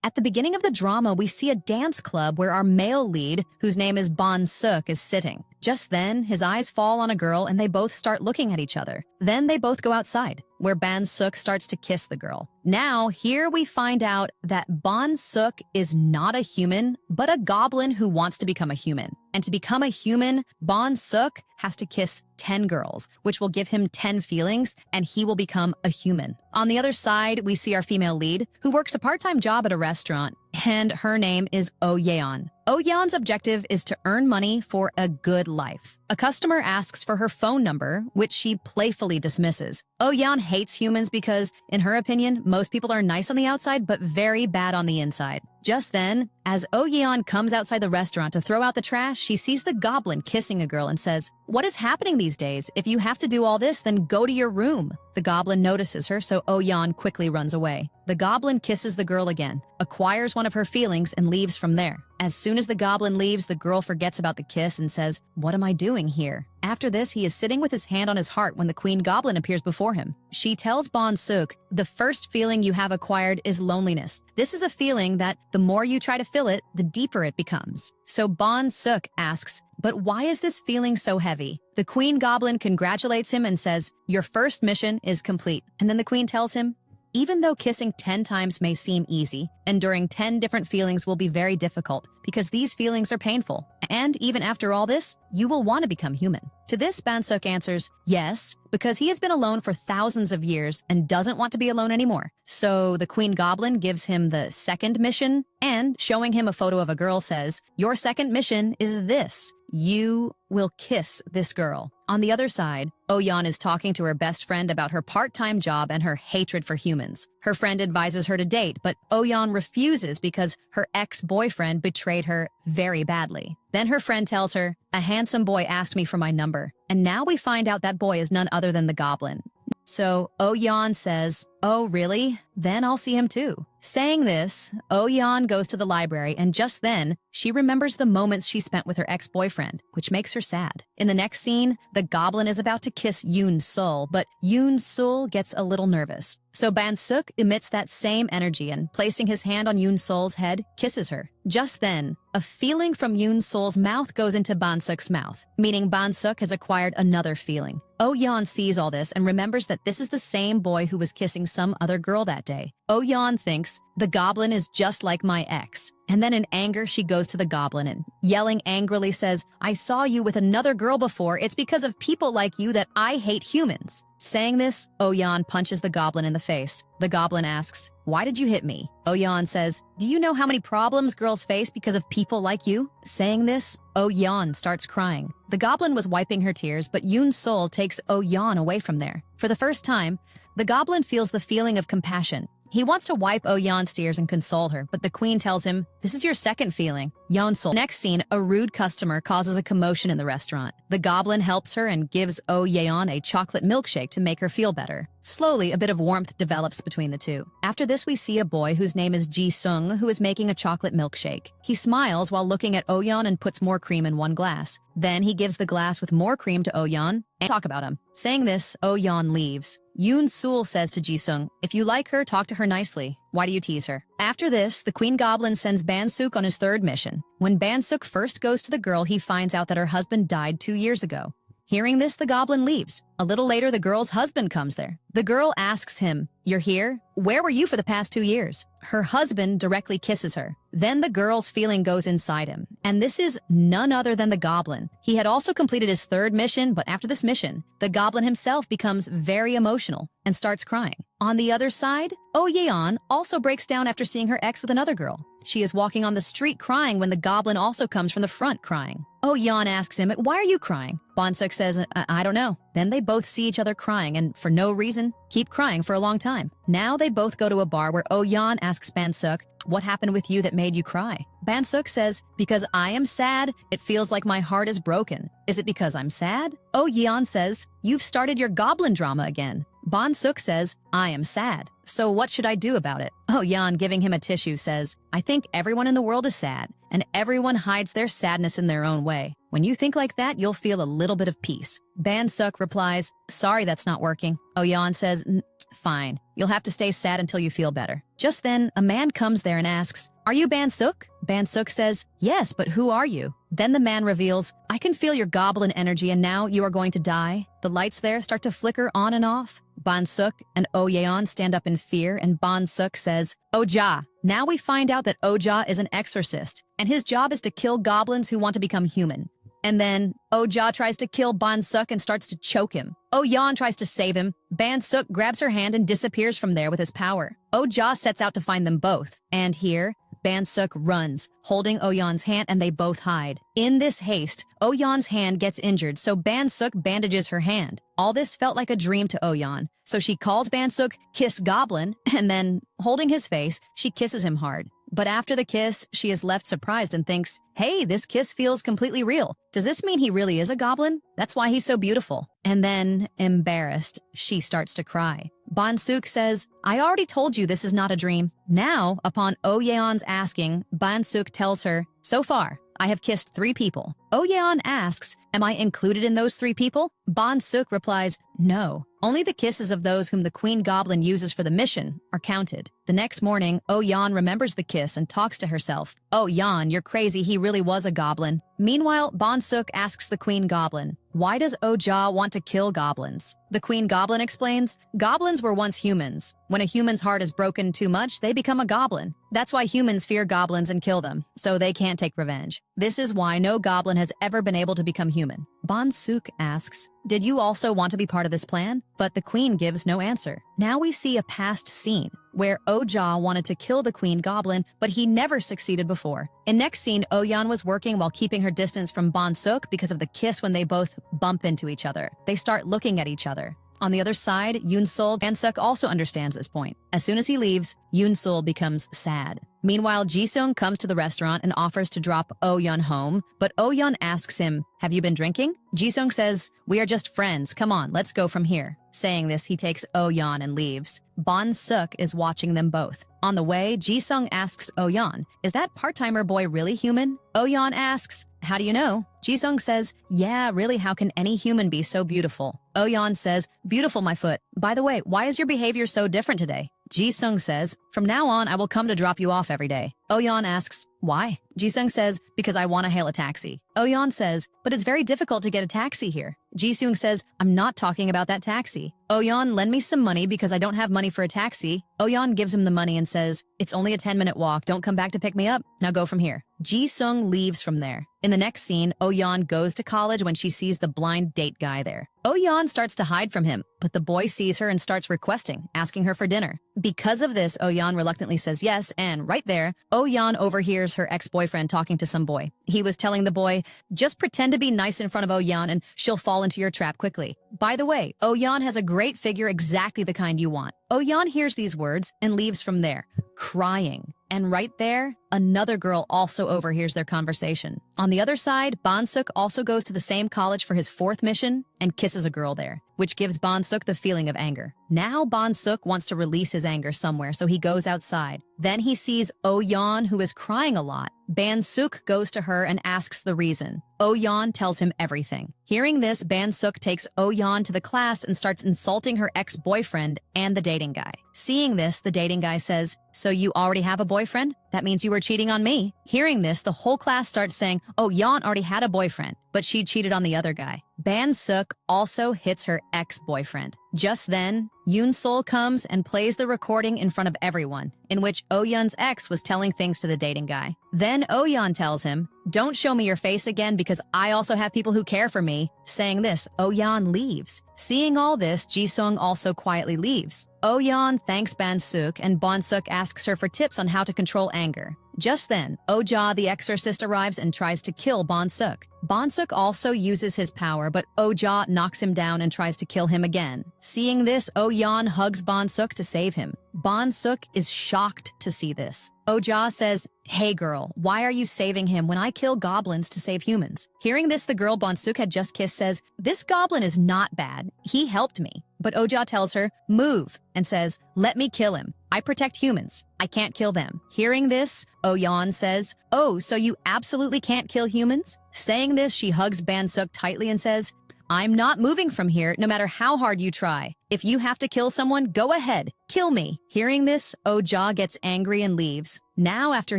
At the beginning of the drama, we see a dance club where our male lead, whose name is Bonsuk, is sitting. Just then, his eyes fall on a girl and they both start looking at each other. Then they both go outside, where Bonsuk starts to kiss the girl. Now, here we find out that Bonsuk is not a human, but a goblin who wants to become a human. And to become a human, Bonsuk has to kiss 10 girls, which will give him 10 feelings, and he will become a human. On the other side, we see our female lead, who works a part-time job at a restaurant, and her name is Oh-yeon. Oh-yeon's objective is to earn money for a good life. A customer asks for her phone number, which she playfully dismisses. Oh-yeon hates humans because, in her opinion, most people are nice on the outside but very bad on the inside. Just then, as Oh-yeon comes outside the restaurant to throw out the trash, she sees the goblin kissing a girl and says, "What is happening these days? If you have to do all this, then go to your room." The goblin notices her, so Oh-yeon quickly runs away. The goblin kisses the girl again, acquires one of her feelings, and leaves from there. As soon as the goblin leaves, the girl forgets about the kiss and says, "What am I doing here?" After this, he is sitting with his hand on his heart when the queen goblin appears before him. She tells Bonsuk, "The first feeling you have acquired is loneliness. This is a feeling that the more you try to fill it, the deeper it becomes." So Bonsuk asks, "But why is this feeling so heavy?" The queen goblin congratulates him and says, "Your first mission is complete." And then the queen tells him, "Even though kissing 10 times may seem easy, enduring 10 different feelings will be very difficult because these feelings are painful. And even after all this, you will want to become human." To this, Bonsuk answers, "Yes, because he has been alone for thousands of years and doesn't want to be alone anymore." So the queen goblin gives him the second mission and, showing him a photo of a girl, says, "Your second mission is this. You will kiss this girl." On the other side, Oh-yeon is talking to her best friend about her part-time job and her hatred for humans. Her friend advises her to date, but Oh-yeon refuses because her ex-boyfriend betrayed her very badly. Then her friend tells her, "A handsome boy asked me for my number." And now we find out that boy is none other than the goblin. So Oh-yeon says, "Oh, really? Then I'll see him too." Saying this, Oh-yeon goes to the library, and just then, she remembers the moments she spent with her ex-boyfriend, which makes her sad. In the next scene, the goblin is about to kiss Yoon-sul, but Yoon-sul gets a little nervous. So Bonsuk emits that same energy and, placing his hand on Yoon-sul's head, kisses her. Just then, a feeling from Yoon-sul's mouth goes into Bonsuk's mouth, meaning Bonsuk has acquired another feeling. Oh-yeon sees all this and remembers that this is the same boy who was kissing some other girl that day. Oh-yeon thinks, "The goblin is just like my ex." And then in anger, she goes to the goblin and, yelling angrily, says, "I saw you with another girl before. It's because of people like you that I hate humans." Saying this, Oh-yeon punches the goblin in the face. The goblin asks, "Why did you hit me?" Oh-yeon says, "Do you know how many problems girls face because of people like you?" Saying this, Oh-yeon starts crying. The goblin was wiping her tears, but Yoon-sul takes Oh-yeon away from there. For the first time, the goblin feels the feeling of compassion. He wants to wipe Oh-yeon's tears and console her, but the queen tells him, "This is your second feeling." Yoon-sul. Next scene, a rude customer causes a commotion in the restaurant. The goblin helps her and gives Oh-yeon a chocolate milkshake to make her feel better. Slowly, a bit of warmth develops between the two. After this, we see a boy whose name is Ji-sung, who is making a chocolate milkshake. He smiles while looking at Oh-yeon and puts more cream in one glass. Then he gives the glass with more cream to Oh-yeon and talk about him. Saying this, Oh-yeon leaves. Yoon-sul says to Ji-sung, "If you like her, talk to her nicely. Why do you tease her?" After this, the queen goblin sends Bonsuk on his third mission. When Bonsuk first goes to the girl, he finds out that her husband died 2 years ago. Hearing this, the goblin leaves. A little later, the girl's husband comes there. The girl asks him, "You're here? Where were you for the past 2 years?" Her husband directly kisses her. Then the girl's feeling goes inside him. And this is none other than the goblin. He had also completed his third mission, but after this mission, the goblin himself becomes very emotional and starts crying. On the other side, Oh-yeon also breaks down after seeing her ex with another girl. She is walking on the street crying when the goblin also comes from the front crying. Oh-yeon asks him, "Why are you crying?" Bonsuk says, I don't know." Then they both see each other crying and, for no reason, keep crying for a long time. Now they both go to a bar where Oh-yeon asks Bonsuk, "What happened with you that made you cry?" Bonsuk says, "Because I am sad, it feels like my heart is broken." "Is it because I'm sad?" Oh-yeon says, "You've started your goblin drama again." Bonsuk says, "I am sad. So what should I do about it?" Oh-yeon, giving him a tissue, says, "I think everyone in the world is sad, and everyone hides their sadness in their own way. When you think like that, you'll feel a little bit of peace." Bonsuk replies, "Sorry, that's not working." Oh-yeon says, "Fine. You'll have to stay sad until you feel better." Just then, a man comes there and asks, "Are you Bonsuk?" Bonsuk says, "Yes, but who are you?" Then the man reveals, "I can feel your goblin energy and now you are going to die." The lights there start to flicker on and off. Bonsuk and Oyeon stand up in fear and Bonsuk says, "Oja." Now we find out that Oja is an exorcist and his job is to kill goblins who want to become human. And then Oja tries to kill Bonsuk and starts to choke him. Oyeon tries to save him. Bonsuk grabs her hand and disappears from there with his power. Oja sets out to find them both. And here, Bonsuk runs, holding Oyeon's hand, and they both hide. In this haste, Oyeon's hand gets injured, so Bonsuk bandages her hand. All this felt like a dream to Oyeon, so she calls Bonsuk "Kiss Goblin," and then, holding his face, she kisses him hard. But after the kiss, she is left surprised and thinks, "Hey, this kiss feels completely real. Does this mean he really is a goblin? That's why he's so beautiful." And then, embarrassed, she starts to cry. Bonsuk says, "I already told you this is not a dream." Now, upon Oyeon's asking, Bonsuk tells her, "So far, I have kissed 3 people." Oyeon asks, "Am I included in those 3 people?" Bonsuk replies, "No. Only the kisses of those whom the Queen Goblin uses for the mission are counted." The next morning, Oyeon remembers the kiss and talks to herself. "Oh, Yeon, you're crazy. He really was a goblin." Meanwhile, Bonsuk asks the Queen Goblin, "Why does Oja want to kill goblins?" The Queen Goblin explains, "Goblins were once humans. When a human's heart is broken too much, they become a goblin. That's why humans fear goblins and kill them, so they can't take revenge. This is why no goblin has ever been able to become human." Bonsuk asks, "Did you also want to be part of this plan?" But the Queen gives no answer. Now we see a past scene where Oja wanted to kill the Queen Goblin, but he never succeeded before. In next scene, Oyeon was working while keeping her distance from Bonsuk because of the kiss when they both bump into each other. They start looking at each other. On the other side, Yoon-sul Bonsuk also understands this point. As soon as he leaves, Yoon-sul becomes sad. Meanwhile, Ji-sung comes to the restaurant and offers to drop Oh-yeon home, but Oh-yeon asks him, "Have you been drinking?" Ji-sung says, "We are just friends. Come on, let's go from here." Saying this, he takes Oh-yeon and leaves. Bonsuk is watching them both. On the way, Ji-sung asks Oh-yeon, "Is that part-timer boy really human?" Oh-yeon asks, "How do you know?" Ji-sung says, "Yeah, really, how can any human be so beautiful?" Oh-yeon says, "Beautiful, my foot. By the way, why is your behavior so different today?" Ji-sung says, "From now on, I will come to drop you off every day." Oh-yeon asks, "Why?" Ji-sung says, "Because I want to hail a taxi." Oh-yeon says, "But it's very difficult to get a taxi here." Ji-sung says, "I'm not talking about that taxi." Oh-yeon, "Lend me some money because I don't have money for a taxi." Oh-yeon gives him the money and says, "It's only a 10-minute walk. Don't come back to pick me up. Now go from here." Ji-sung leaves from there. In the next scene, Oh-yeon goes to college when she sees the blind date guy there. Oh-yeon starts to hide from him, but the boy sees her and starts requesting, asking her for dinner. Because of this, Oh-yeon reluctantly says yes, and right there, Oh-yeon overhears her ex-boyfriend talking to some boy. He was telling the boy, "Just pretend to be nice in front of Oh-yeon and she'll fall into your trap quickly. By the way, Oh-yeon has a great figure, exactly the kind you want." Oh-yeon hears these words and leaves from there, crying. And right there, another girl also overhears their conversation. On the other side, Bonsuk also goes to the same college for his 4th mission and kisses a girl there, which gives Bonsuk the feeling of anger. Now Bonsuk wants to release his anger somewhere, so he goes outside. Then he sees Oh-yeon, who is crying a lot. Bonsuk goes to her and asks the reason. Oh-yeon tells him everything. Hearing this, Bonsuk takes Oh-yeon to the class and starts insulting her ex-boyfriend and the dating guy. Seeing this, the dating guy says, "So you already have a boyfriend? That means you were cheating on me." Hearing this, the whole class starts saying, "Oh, Yeon already had a boyfriend, but she cheated on the other guy." Bonsuk also hits her ex-boyfriend. Just then, Yoon-sul comes and plays the recording in front of everyone, in which Oh-yeon's ex was telling things to the dating guy. Then Oh-yeon tells him, "Don't show me your face again because I also have people who care for me." Saying this, Oh-yeon leaves. Seeing all this, Ji-sung also quietly leaves. Oh-yeon thanks Bonsuk and Bonsuk asks her for tips on how to control anger. Just then, Oja the exorcist arrives and tries to kill Bonsuk. Bonsuk also uses his power, but Oja knocks him down and tries to kill him again. Seeing this, Oh-yeon hugs Bonsuk to save him. Bonsuk is shocked to see this. Oja says, "Hey girl, why are you saving him when I kill goblins to save humans?" Hearing this, the girl Bonsuk had just kissed says, "This goblin is not bad. He helped me." But Oja tells her, "Move," and says, "Let me kill him. I protect humans. I can't kill them." Hearing this, Oh-yeon says, "Oh, so you absolutely can't kill humans?" Saying this, she hugs Bonsuk tightly and says, I'm not moving from here no matter how hard you try. If you have to kill someone, go ahead. Kill me. Hearing this, Oh-ja gets angry and leaves. Now after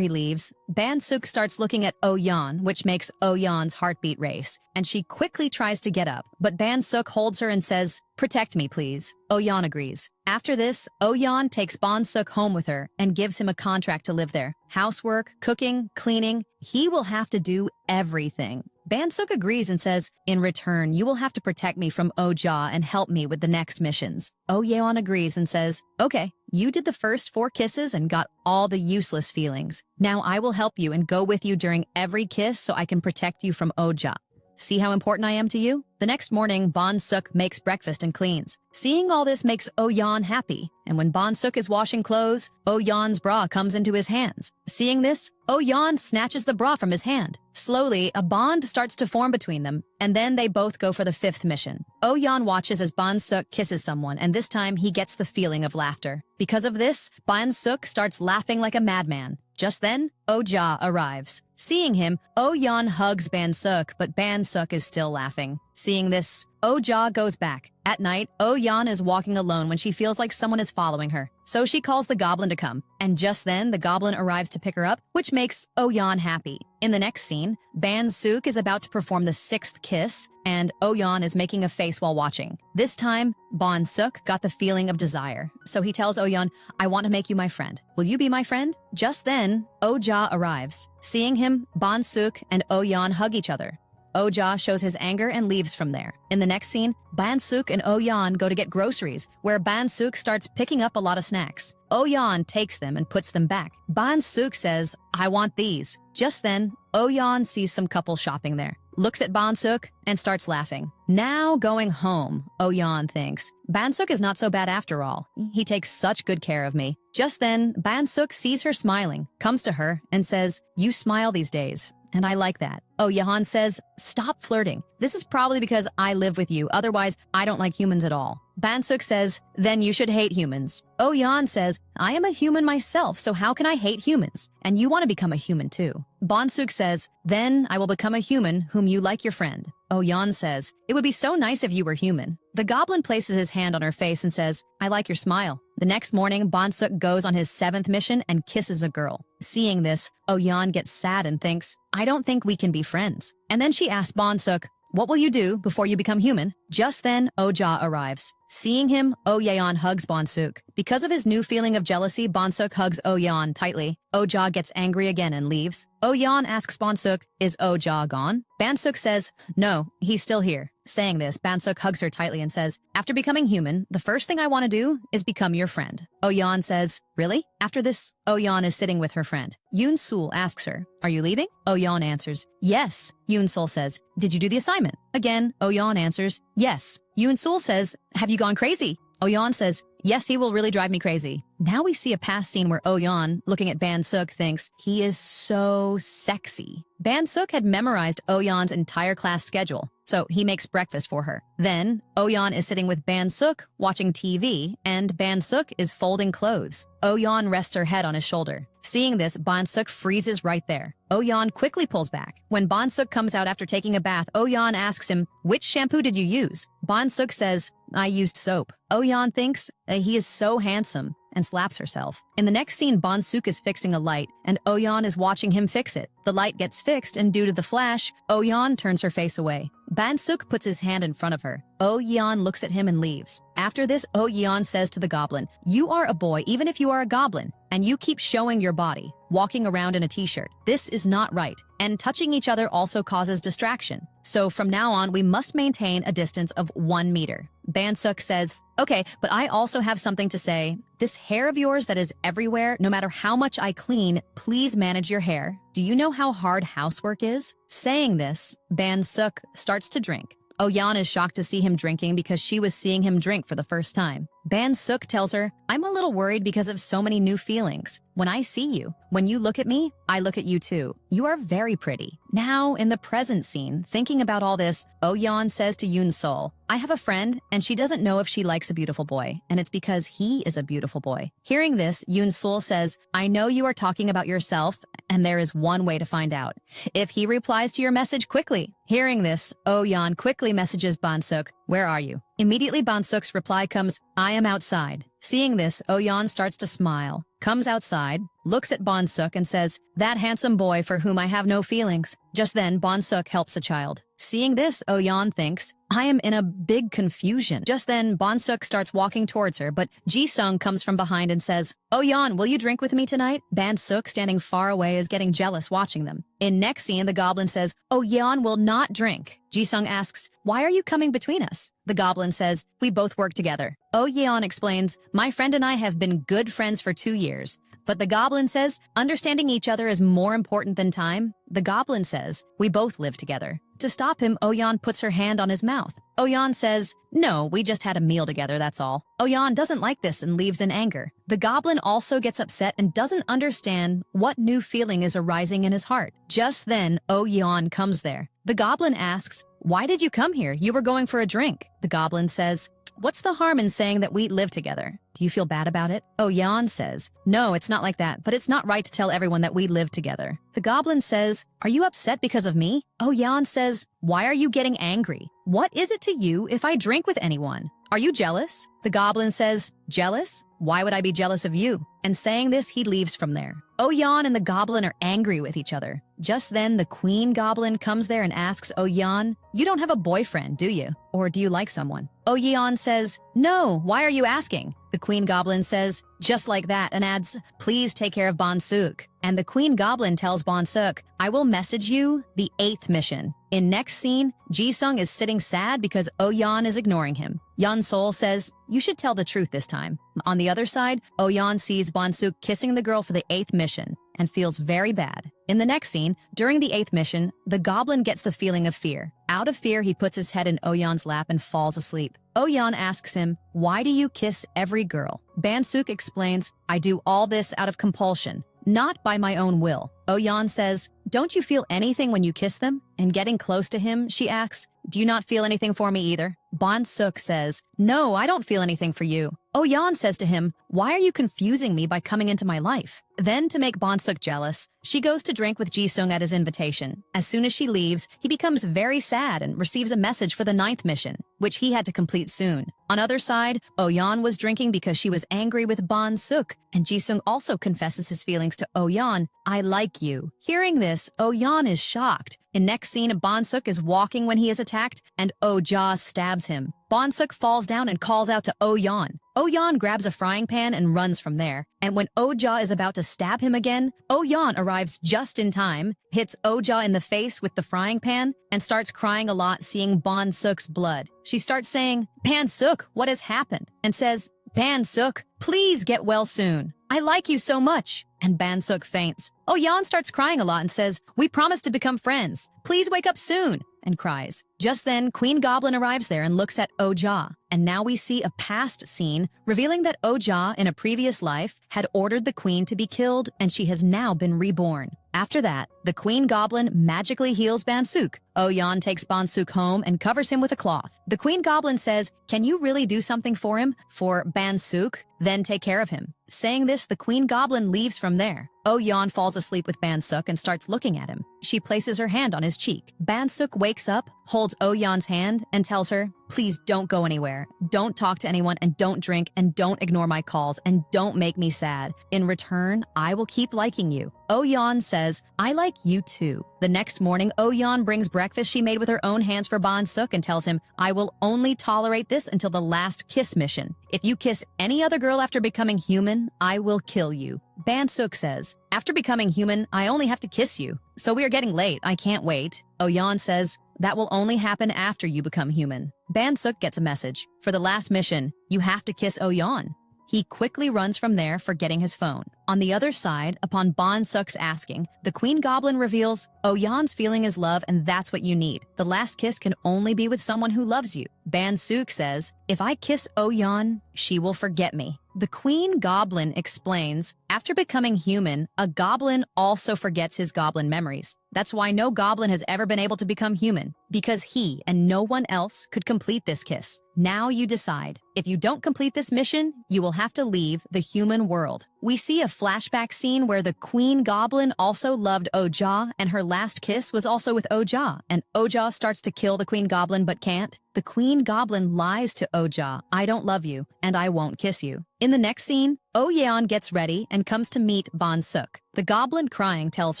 he leaves, Bonsuk starts looking at Oh-yeon, which makes Oh-yeon's heartbeat race, and she quickly tries to get up, but Bonsuk holds her and says, "Protect me, please." Oh-yeon agrees. After this, Oh-yeon takes Bonsuk home with her and gives him a contract to live there. Housework, cooking, cleaning, he will have to do everything. Bonsuk agrees and says, "In return, you will have to protect me from Oh-ja and help me with the next missions." Oh-yeon agrees and says, "Okay, you did the first 4 kisses and got all the useless feelings. Now I will help you and go with you during every kiss so I can protect you from Oh-ja. See how important I am to you?" The next morning, Bonsuk makes breakfast and cleans. Seeing all this makes Oh-yeon happy, and when Bonsuk is washing clothes, Oh-yeon's bra comes into his hands. Seeing this, Oh-yeon snatches the bra from his hand. Slowly, a bond starts to form between them, and then they both go for the 5th mission. Oh-yeon watches as Bonsuk kisses someone, and this time he gets the feeling of laughter. Because of this, Bonsuk starts laughing like a madman. Just then, Oh-ja arrives. Seeing him, Oh-yeon hugs Bonsuk, but Bonsuk is still laughing. Seeing this, Oh-ja goes back. At night, Oh-yeon is walking alone when she feels like someone is following her. So she calls the goblin to come, and just then the goblin arrives to pick her up, which makes Oh-yeon happy. In the next scene, Bonsuk is about to perform the 6th kiss, and Oh-yeon is making a face while watching. This time, Bonsuk got the feeling of desire, so he tells Oh-yeon, "I want to make you my friend. Will you be my friend?" Just then, Oh-ja arrives. Seeing him, Bonsuk and Oh-yeon hug each other. Oh-ja shows his anger and leaves from there. In the next scene, Bonsuk and Oh-yeon go to get groceries, where Bonsuk starts picking up a lot of snacks. Oh-yeon takes them and puts them back. Bonsuk says, "I want these." Just then, Oh-yeon sees some couple shopping there, looks at Bonsuk, and starts laughing. Now going home, Oh-yeon thinks, "Bonsuk is not so bad after all. He takes such good care of me." Just then, Bonsuk sees her smiling, comes to her, and says, "You smile these days, and I like that." Oh-yeon says, "Stop flirting. This is probably because I live with you, otherwise I don't like humans at all." Bonsuk says, "Then you should hate humans." Oh-yeon says, "I am a human myself, so how can I hate humans? And you want to become a human too." Bonsuk says, "Then I will become a human whom you like your friend." Oh-yeon says, "It would be so nice if you were human." The goblin places his hand on her face and says, "I like your smile." The next morning, Bonsuk goes on his 7th mission and kisses a girl. Seeing this, Oh-yeon gets sad and thinks, "I don't think we can be friends." And then she asks Bonsuk, "What will you do before you become human?" Just then, Oh-ja arrives. Seeing him, Oh-yeon hugs Bonsuk. Because of his new feeling of jealousy, Bonsuk hugs Oh-yeon tightly. Oh-ja gets angry again and leaves. Oh-yeon asks Bonsuk, "Is Oh-ja gone?" Bonsuk says, "No, he's still here." Saying this, Bonsuk hugs her tightly and says, "After becoming human, the first thing I want to do is become your friend." Oh-yeon says, "Really?" After this, Oh-yeon is sitting with her friend. Yoon-sul asks her, "Are you leaving?" Oh-yeon answers, "Yes." Yoon-sul says, "Did you do the assignment?" Again, Oh-yeon answers, "Yes." Yoon-sul says, "Have you gone crazy?" Oh-yeon says, "Yes, he will really drive me crazy." Now we see a past scene where Oh-yeon, looking at Bonsuk, thinks he is so sexy. Bonsuk had memorized Oh-yeon's entire class schedule, so he makes breakfast for her. Then, Oh-yeon is sitting with Bonsuk, watching TV, and Bonsuk is folding clothes. Oh-yeon rests her head on his shoulder. Seeing this, Bonsuk freezes right there. Oh-yeon quickly pulls back. When Bonsuk comes out after taking a bath, Oh-yeon asks him, "Which shampoo did you use?" Bonsuk says, "I used soap." Oh-yeon thinks he is so handsome and slaps herself. In the next scene, Bonsuk is fixing a light, and Oh-yeon is watching him fix it. The light gets fixed, and due to the flash, Oh-yeon turns her face away. Bonsuk puts his hand in front of her. Oh-yeon looks at him and leaves. After this, Oh-yeon says to the goblin, "You are a boy even if you are a goblin, and you keep showing your body, walking around in a t-shirt. This is not right, and touching each other also causes distraction. So from now on, we must maintain a distance of 1 meter." Bonsuk says, "Okay, but I also have something to say. This hair of yours that is everywhere, no matter how much I clean, please manage your hair. Do you know how hard housework is?" Saying this, Bonsuk starts to drink. Oh-yeon is shocked to see him drinking because she was seeing him drink for the first time. Bonsuk tells her, "I'm a little worried because of so many new feelings. When I see you, when you look at me, I look at you too. You are very pretty." Now, in the present scene, thinking about all this, Oh-yeon says to Yoon-sul, "I have a friend, and she doesn't know if she likes a beautiful boy, and it's because he is a beautiful boy." Hearing this, Yoon-sul says, "I know you are talking about yourself, and there is one way to find out. If he replies to your message quickly. Hearing this, Oyan quickly messages Bonsuk, "Where are you?" Immediately Bonsuk's reply comes, "I am outside." Seeing this, Oyan starts to smile, comes outside, looks at Bonsuk and says, "That handsome boy for whom I have no feelings." Just then, Bonsuk helps a child. Seeing this, Oyan thinks, "I am in a big confusion." Just then, Bonsuk starts walking towards her, but Ji-sung comes from behind and says, "Oyan, will you drink with me tonight?" Bonsuk, standing far away, is getting jealous watching them. In next scene, the goblin says, "Oyan will not drink." Ji-sung asks, "Why are you coming between us?" The goblin says, "We both work together." Yeon explains, "My friend and I have been good friends for 2 years." But the goblin says, "Understanding each other is more important than time." The goblin says, "We both live together." To stop him, Oyan puts her hand on his mouth. Oyan says, "No, we just had a meal together, that's all." Oyan doesn't like this and leaves in anger. The goblin also gets upset and doesn't understand what new feeling is arising in his heart. Just then, Oyan comes there. The goblin asks, "Why did you come here? You were going for a drink." The goblin says, "What's the harm in saying that we live together? Do you feel bad about it?" Oyan says, "No, it's not like that, but it's not right to tell everyone that we live together." The goblin says, "Are you upset because of me?" Oyan says, "Why are you getting angry? What is it to you if I drink with anyone? Are you jealous?" The goblin says, "Jealous? Why would I be jealous of you?" And saying this, he leaves from there. Oyan and the goblin are angry with each other. Just then, the queen goblin comes there and asks Oyan, "You don't have a boyfriend, do you? Or do you like someone?" Oyan says, "No, why are you asking?" The queen goblin says, just like that, and adds, "Please take care of Bonsuk." And the queen goblin tells Bonsuk, "I will message you the 8th mission." In next scene, Ji-sung is sitting sad because Oyan is ignoring him. Yeon-sol says, "You should tell the truth this time." On the other side, Oyan sees Bonsuk kissing the girl for the 8th mission and feels very bad. In the next scene, during the 8th mission, the goblin gets the feeling of fear. Out of fear, he puts his head in Oyan's lap and falls asleep. Oyan asks him, "Why do you kiss every girl?" Bonsuk explains, "I do all this out of compulsion, not by my own will." Oyan says, "Don't you feel anything when you kiss them?" And getting close to him, she asks, "Do you not feel anything for me either?" Bonsuk says, "No, I don't feel anything for you." Oyan says to him, "Why are you confusing me by coming into my life?" Then, to make Bonsuk jealous, she goes to drink with Ji-sung at his invitation. As soon as she leaves, he becomes very sad and receives a message for the 9th mission, which he had to complete soon. On other side, Oyan was drinking because she was angry with Bonsuk, and Ji-sung also confesses his feelings to Oyan, "I like you." Hearing this, Oyan is shocked. In next scene, Bonsuk is walking when he is attacked, and Oh-ja stabs him. Bonsuk falls down and calls out to Oyan. Oyan grabs a frying pan and runs from there. And when Oh-ja is about to stab him again, Oyan arrives just in time, hits Oh-ja in the face with the frying pan, and starts crying a lot seeing Bonsuk's blood. She starts saying, "Bonsuk, what has happened?" And says, "Bonsuk, please get well soon. I like you so much." And Bonsuk faints. Oyan starts crying a lot and says, "We promised to become friends. Please wake up soon," and cries. Just then, Queen Goblin arrives there and looks at Oh-ja. And now we see a past scene revealing that Oh-ja, in a previous life, had ordered the queen to be killed, and she has now been reborn. After that, the Queen Goblin magically heals Bonsuk. Oyan takes Bonsuk home and covers him with a cloth. The Queen Goblin says, "Can you really do something for him? For Bonsuk? Then take care of him." Saying this, the Queen Goblin leaves from there. Oyan falls asleep with Bonsuk and starts looking at him. She places her hand on his cheek. Bonsuk wakes up, holds Oyan's hand, and tells her, "Please don't go anywhere. Don't talk to anyone, and don't drink, and don't ignore my calls, and don't make me sad. In return, I will keep liking you." Oyan says, "I like you too." The next morning, Oyan brings breakfast she made with her own hands for Bonsuk and tells him, "I will only tolerate this until the last kiss mission. If you kiss any other girl after becoming human, I will kill you." Bonsuk says, "After becoming human, I only have to kiss you. So we are getting late, I can't wait." Oyan says, "That will only happen after you become human." Bonsuk gets a message. For the last mission, you have to kiss Oyan. He quickly runs from there, forgetting his phone. On the other side, upon Bonsuk's asking, the Queen Goblin reveals, "Oyan's feeling is love, and that's what you need. The last kiss can only be with someone who loves you." Bonsuk says, "If I kiss Oyan, she will forget me." The Queen Goblin explains, after becoming human, a goblin also forgets his goblin memories. That's why no goblin has ever been able to become human, because he and no one else could complete this kiss. Now you decide. If you don't complete this mission, you will have to leave the human world. We see a flashback scene where the Queen Goblin also loved Oja, and her last kiss was also with Oja, and Oja starts to kill the Queen Goblin but can't. The Queen Goblin lies to Oja, I don't love you, and I won't kiss you. In the next scene, Oyeon gets ready and comes to meet Bonsuk. The goblin crying tells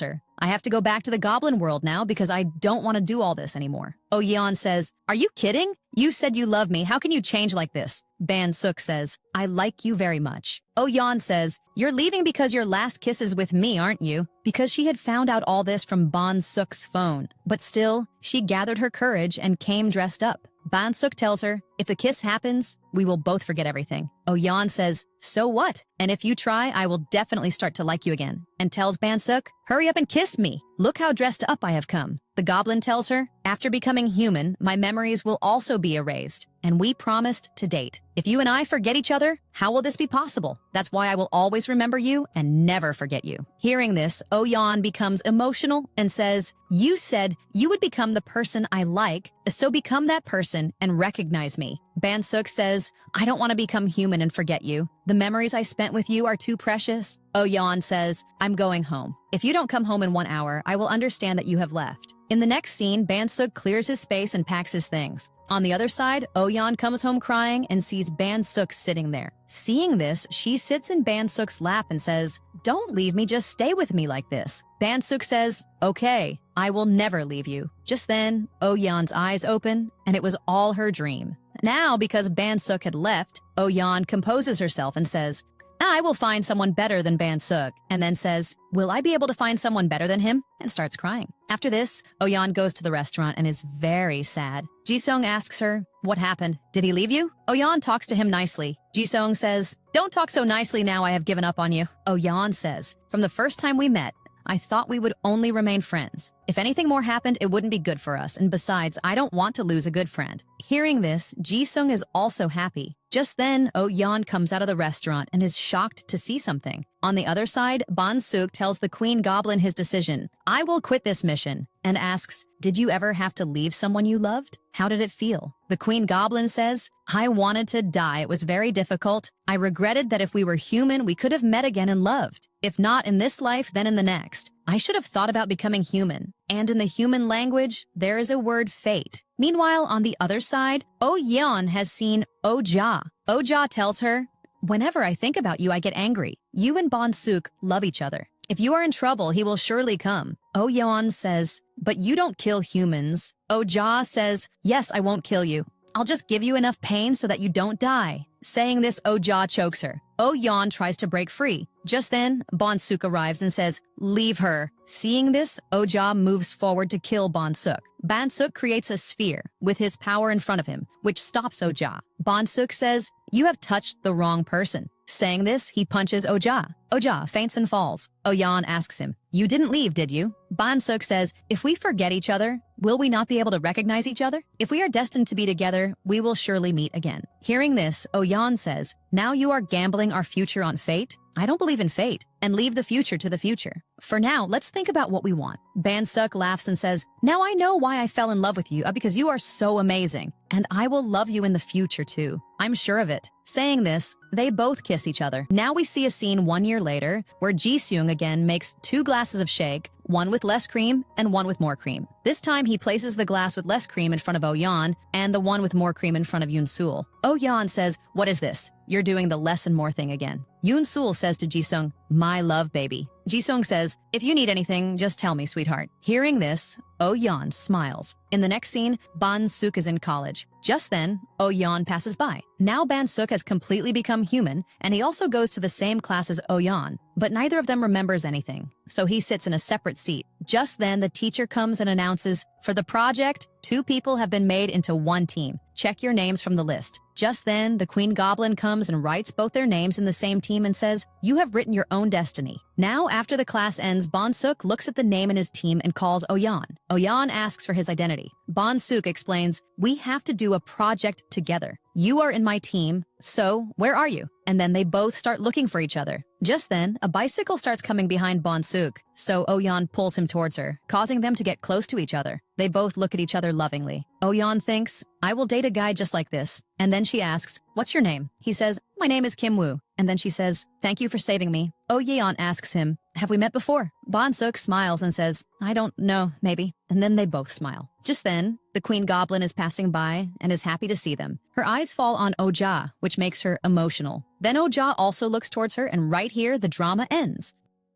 her, I have to go back to the goblin world now because I don't want to do all this anymore. Oyeon says, are you kidding? You said you love me. How can you change like this? Bonsuk says, I like you very much. Oyeon says, you're leaving because your last kiss is with me, aren't you? Because she had found out all this from Bonsuk's phone. But still, she gathered her courage and came dressed up. Bonsuk tells her, if the kiss happens, we will both forget everything. Oyeon says, so what? And if you try, I will definitely start to like you again. And tells Bonsuk, hurry up and kiss me. Look how dressed up I have come. The goblin tells her, after becoming human, my memories will also be erased. And we promised to date. If you and I forget each other, how will this be possible? That's why I will always remember you and never forget you. Hearing this, Oyeon becomes emotional and says, you said you would become the person I like, so become that person and recognize me. Bonsuk says, I don't want to become human and forget you. The memories I spent with you are too precious. Oyeon says, I'm going home. If you don't come home in 1 hour, I will understand that you have left. In the next scene, Bonsuk clears his space and packs his things. On the other side, Oyeon comes home crying and sees Bonsuk sitting there. Seeing this, she sits in Bonsuk's lap and says, don't leave me, just stay with me like this. Bonsuk says, okay, I will never leave you. Just then, Oyeon's eyes open, and it was all her dream. Now, because Bonsuk had left, Oyeon composes herself and says, I will find someone better than Bonsuk, and then says, will I be able to find someone better than him? And starts crying. After this, Oyeon goes to the restaurant and is very sad. Jisung asks her, what happened? Did he leave you? Oyeon talks to him nicely. Jisung says, don't talk so nicely now, I have given up on you. Oyeon says, from the first time we met, I thought we would only remain friends. If anything more happened, it wouldn't be good for us, and besides, I don't want to lose a good friend. Hearing this, Jisung is also happy. Just then, Oyeon comes out of the restaurant and is shocked to see something. On the other side, Bonsuk tells the Queen Goblin his decision. I will quit this mission, and asks, did you ever have to leave someone you loved? How did it feel? The Queen Goblin says, I wanted to die. It was very difficult. I regretted that if we were human, we could have met again and loved. If not in this life, then in the next. I should have thought about becoming human. And in the human language, there is a word fate. Meanwhile, on the other side, Oyeon has seen Oja. Oja tells her, whenever I think about you, I get angry. You and Bonsuk love each other. If you are in trouble, he will surely come. Oyeon says, but you don't kill humans. Oja says, yes, I won't kill you. I'll just give you enough pain so that you don't die. Saying this, Oja chokes her. Oyeon tries to break free. Just then, Bonsuk arrives and says, leave her. Seeing this, Oja moves forward to kill Bonsuk. Bonsuk creates a sphere with his power in front of him, which stops Oja. Bonsuk says, you have touched the wrong person. Saying this, he punches Oja. Oja faints and falls. Oyeon asks him, you didn't leave, did you? Bonsuk says, if we forget each other, will we not be able to recognize each other? If we are destined to be together, we will surely meet again. Hearing this, Oyeon says, now you are gambling our future on fate? I don't believe in fate, and leave the future to the future. For now, let's think about what we want. Bonsuk laughs and says, now I know why I fell in love with you, because you are so amazing, and I will love you in the future too. I'm sure of it. Saying this, they both kiss each other. Now we see a scene 1 year later where Jisung again makes 2 glasses of shake, one with less cream and one with more cream. This time he places the glass with less cream in front of Oyeon and the one with more cream in front of Yoon-sul. Oyeon says, what is this? You're doing the less and more thing again. Yoon-sul says to Jisung, my love baby. Jisung says, if you need anything, just tell me, sweetheart. Hearing this, Oyeon smiles. In the next scene, Bonsuk is in college. Just then, Oyeon passes by. Now Bonsuk has completely become human, and he also goes to the same class as Oyeon, but neither of them remembers anything, so he sits in a separate seat. Just then, the teacher comes and announces, for the project, 2 people have been made into 1 team. Check your names from the list. Just then, the Queen Goblin comes and writes both their names in the same team and says, you have written your own destiny. Now, after the class ends, Bonsuk looks at the name in his team and calls Oyeon. Oyeon asks for his identity. Bonsuk explains, we have to do a project together. You are in my team, So, where are you? And then they both start looking for each other. Just then, a bicycle starts coming behind Bonsuk, so Oyeon pulls him towards her, causing them to get close to each other. They both look at each other lovingly. Oyeon thinks, I will date a guy just like this. And then she asks, what's your name? He says, my name is Kim Woo. And then she says, thank you for saving me. Oyeon asks him, have we met before? Bonsuk smiles and says, I don't know, maybe. And then they both smile. Just then, the queen goblin is passing by and is happy to see them. Her eyes fall on Oja, which makes her emotional. Then Oja also looks towards her, and right here, the drama ends.